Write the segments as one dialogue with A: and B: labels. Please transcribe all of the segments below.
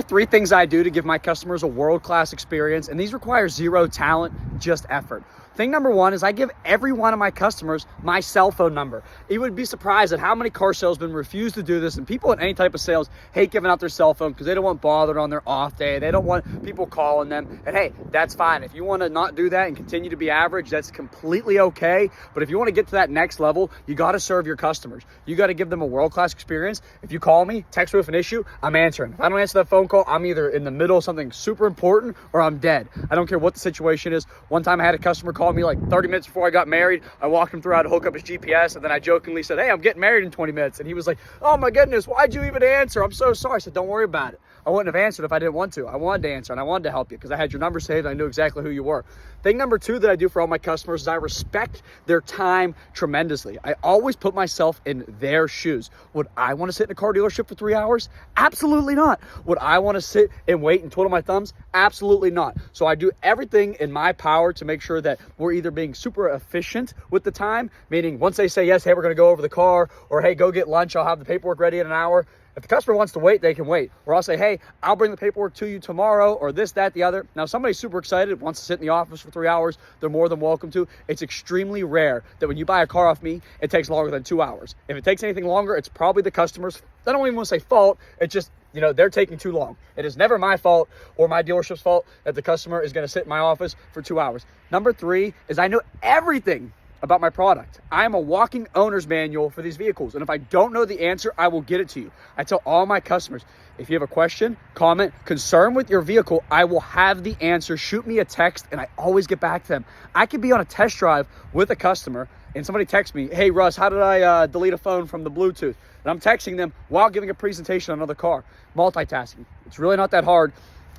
A: three things I do to give my customers a world-class experience, and these require zero talent, just effort. Thing number one is I give every one of my customers my cell phone number. You would be surprised at how many car salesmen refuse to do this, and people in any type of sales hate giving out their cell phone because they don't want bothered on their off day. They don't want people calling them. And hey, that's fine. If you want to not do that and continue to be average, that's completely okay. But if you want to get to that next level, you got to serve your customers. You got to give them a world-class experience. If you call me, text me with an issue, I'm answering. If I don't answer that phone call, I'm either in the middle of something super important or I'm dead. I don't care what the situation is. One time I had a customer call me like 30 minutes before I got married. I walked him through how to hook up his GPS, and then I jokingly said, hey, I'm getting married in 20 minutes. And he was like, oh my goodness, why'd you even answer? I'm so sorry. I said, don't worry about it. I wouldn't have answered if I didn't want to. I wanted to answer, and I wanted to help you because I had your number saved. I knew exactly who you were. Thing number two that I do for all my customers is I respect their time tremendously. I always put myself in their shoes. Would I want to sit in a car dealership for 3 hours? Absolutely not. Would I want to sit and wait and twiddle my thumbs? Absolutely not. So I do everything in my power to make sure that we're either being super efficient with the time, meaning once they say yes, hey, we're going to go over the car, or hey, go get lunch, I'll have the paperwork ready in an hour. If the customer wants to wait, they can wait. Or I'll say, hey, I'll bring the paperwork to you tomorrow, or this, that, the other. Now, if somebody's super excited, wants to sit in the office for 3 hours, they're more than welcome to. It's extremely rare that when you buy a car off me, it takes longer than 2 hours. If it takes anything longer, it's probably the customer's, I don't even want to say fault, it's just, they're taking too long. It is never my fault or my dealership's fault that the customer is going to sit in my office for 2 hours. Number three is I know everything about my product. I am a walking owner's manual for these vehicles. And if I don't know the answer, I will get it to you. I tell all my customers, if you have a question, comment, concern with your vehicle, I will have the answer. Shoot me a text and I always get back to them. I could be on a test drive with a customer and somebody texts me, hey Russ, how did I delete a phone from the Bluetooth? And I'm texting them while giving a presentation on another car. Multitasking. It's really not that hard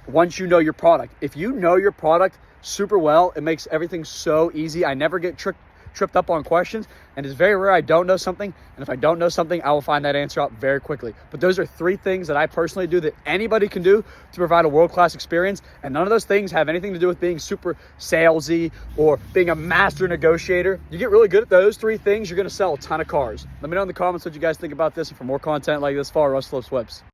A: once you know your product. If you know your product super well, it makes everything so easy. I never get tripped up on questions, and it's very rare I don't know something, and if I don't know something, I will find that answer out very quickly. But those are three things that I personally do that anybody can do to provide a world-class experience, and none of those things have anything to do with being super salesy or being a master negotiator. You get really good at those three things, you're going to sell a ton of cars. Let me know in the comments what you guys think about this, and for more content like this, follow Russ Flips Whips.